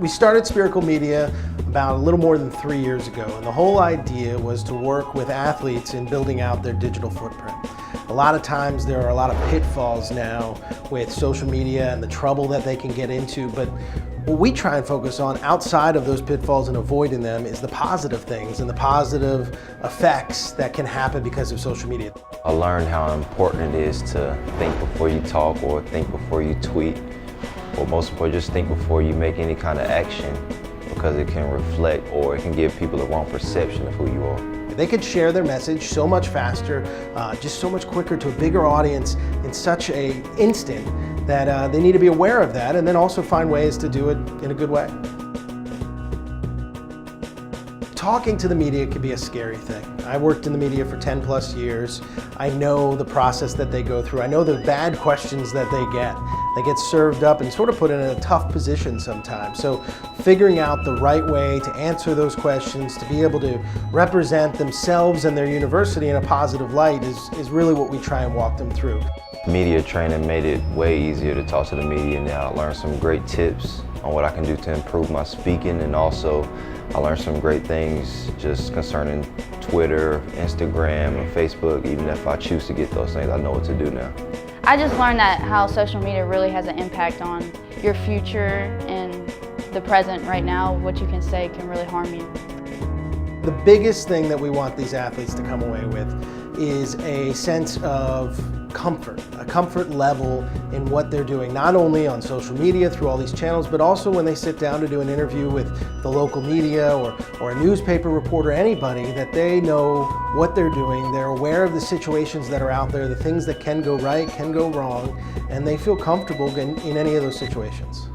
We started Spherical Media about a little more than 3 years ago, and the whole idea was to work with athletes in building out their digital footprint. A lot of times there are a lot of pitfalls now with social media and the trouble that they can get into, but what we try and focus on outside of those pitfalls and avoiding them is the positive things and the positive effects that can happen because of social media. I learned how important it is to think before you talk or think before you tweet, or most important, just think before you make any kind of action, because it can reflect or it can give people the wrong perception of who you are. They could share their message so much faster, just so much quicker to a bigger audience in such an instant that they need to be aware of that and then also find ways to do it in a good way. Talking to the media can be a scary thing. I worked in the media for 10 plus years. I know the process that they go through. I know the bad questions that they get. They get served up and sort of put in a tough position sometimes. So figuring out the right way to answer those questions, to be able to represent themselves and their university in a positive light is really what we try and walk them through. Media training made it way easier to talk to the media now. I learned some great tips on what I can do to improve my speaking, and also I learned some great things just concerning Twitter, Instagram, and Facebook. Even if I choose to get those things, I know what to do now. I just learned that how social media really has an impact on your future and the present right now. What you can say can really harm you. The biggest thing that we want these athletes to come away with is a sense of comfort, a comfort level in what they're doing, not only on social media through all these channels, but also when they sit down to do an interview with the local media or a newspaper reporter, anybody, that they know what they're doing, they're aware of the situations that are out there, the things that can go right, can go wrong, and they feel comfortable in any of those situations.